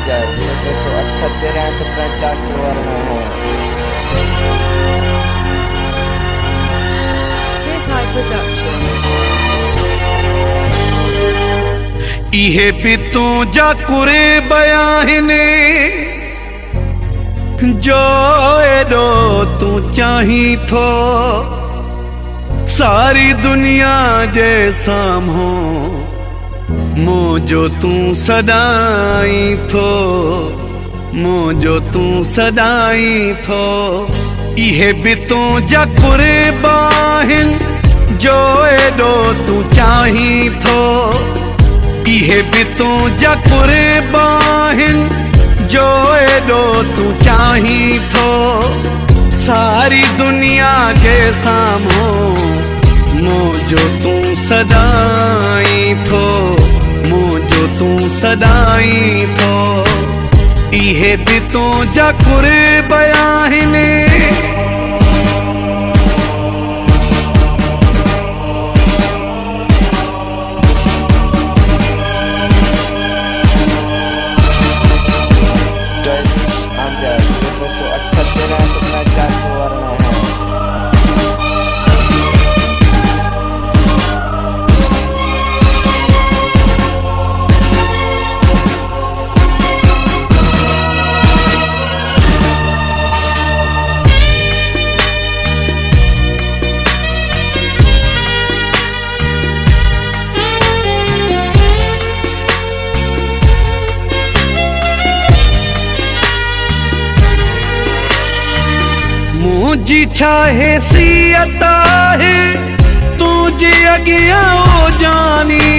Amjad 1978 9 warna है। Hitai Production। इहे भी तू जा कुरे बयाने जो एडो तू चाही थो सारी दुनिया जे साम्हो मोजो तू सदाई थो मोजो तू सदाई थो इहे भी तू जा कुरे बाहिन जो एडो तू चाही थो इहे भी तू जा कुरे बाहिन जो एडो तू चाही थो सारी दुनिया जे साम्हो मोजो तू सदाई थो मोजो तू सदाई थो इहे भी तू जा कुरे बयाने Amjad 1978 9 warna है। मुझी चाहे सियता है तुझे अगिया ओ जानी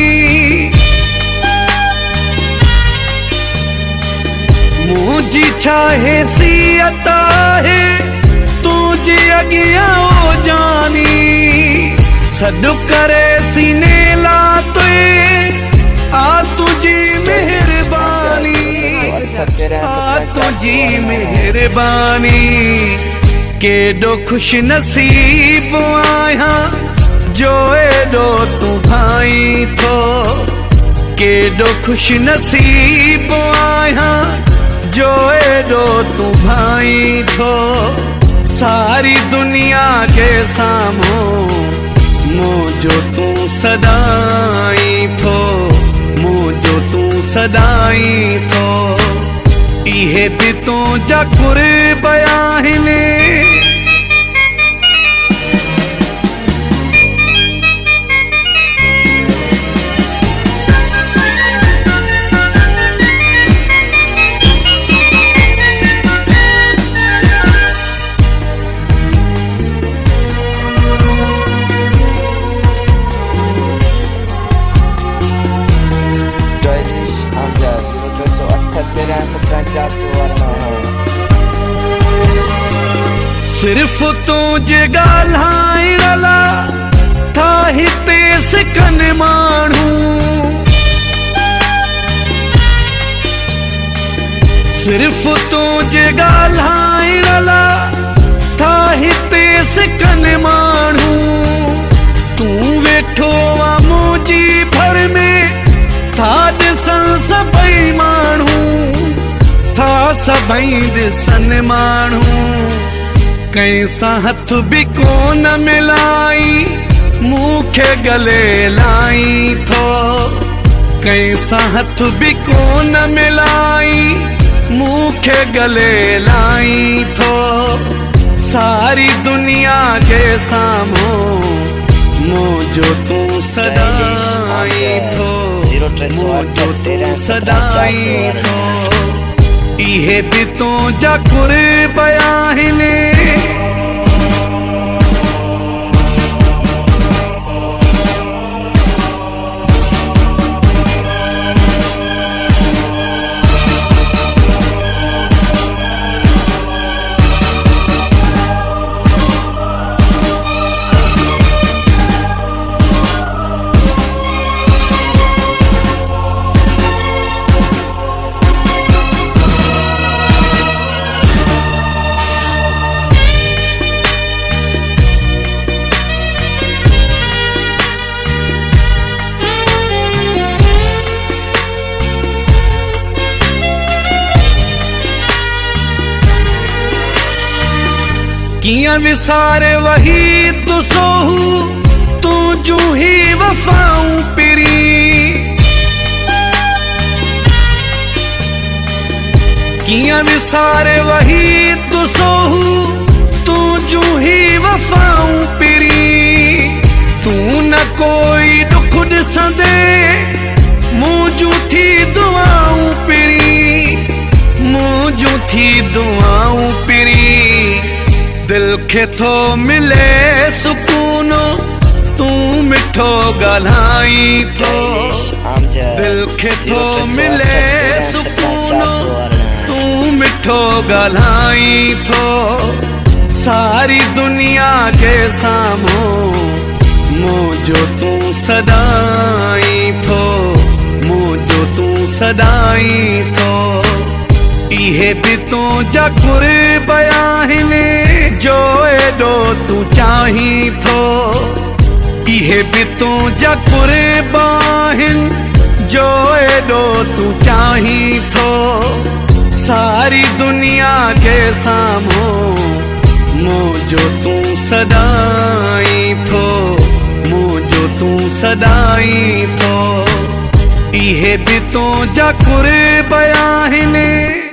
मुझी चाहे सियता है तुझे अगिया ओ जानी सदु करे सीने ला आ तुझी मेहरबानी आ तुझी मेहरबानी केडो खुश नसीब आया जो एडो तू भाई थो केडो खुश नसीब आया जो एडो तू भाई थो सारी दुनिया के साम्हो मोजो तू सदाई थो मोजो तू सदाई थो इहे भी तू जा कुरे बयाने Amjad 1978 9 warna है। सिर्फ तुझे गाल्हाई रला था हिते सिकन मानू सिर्फ तुझे गाल्हाई रला था हिते सिकन मानू तू वेठो आ मुझी भर में था दिसन सभई मानू था सभई दिसन मानू कैसा हथ भी कोन मिलाई मुखे गले लाई थो कैसा हथ भी कोन मिलाई मुखे गले लाई थो सारी दुनिया के साम्हो मोजो तू सदाई थो मोजो तू सदाई थो इहे भी तू जा कुरे बयाने कियां विसारे वही तू सोहू तू जूही वफाऊं पिरी कियां विसारे वही तू सोहू तू जूही वफाऊं पिरी तू न कोई दुख ॾिसंदे मूं जूठी दुआऊं पिरी मूं जूठी दुआऊं पिरी दिल खे थो मिले सुकून तू मिठो ॻाल्हाई थो दिल खे थो मिले सुकून तू मिठो ॻाल्हाई थो सारी दुनिया जे साम्हूं मुंहिंजो तूं सदाई थो मुंहिंजो तूं सदाई थो इहे बि तुंहिंजा कुर्ब आहिनि जो एॾो तूं चाहीं थो इहे बि तुंहिंजा कुर्ब आहिनि जो एॾो तूं चाहीं थो सारी दुनिया जे साम्हूं मुंहिंजो तूं सदाई थो मुंहिंजो तूं सदाई थो इहे बि तुंहिंजा कुर्ब आहिनि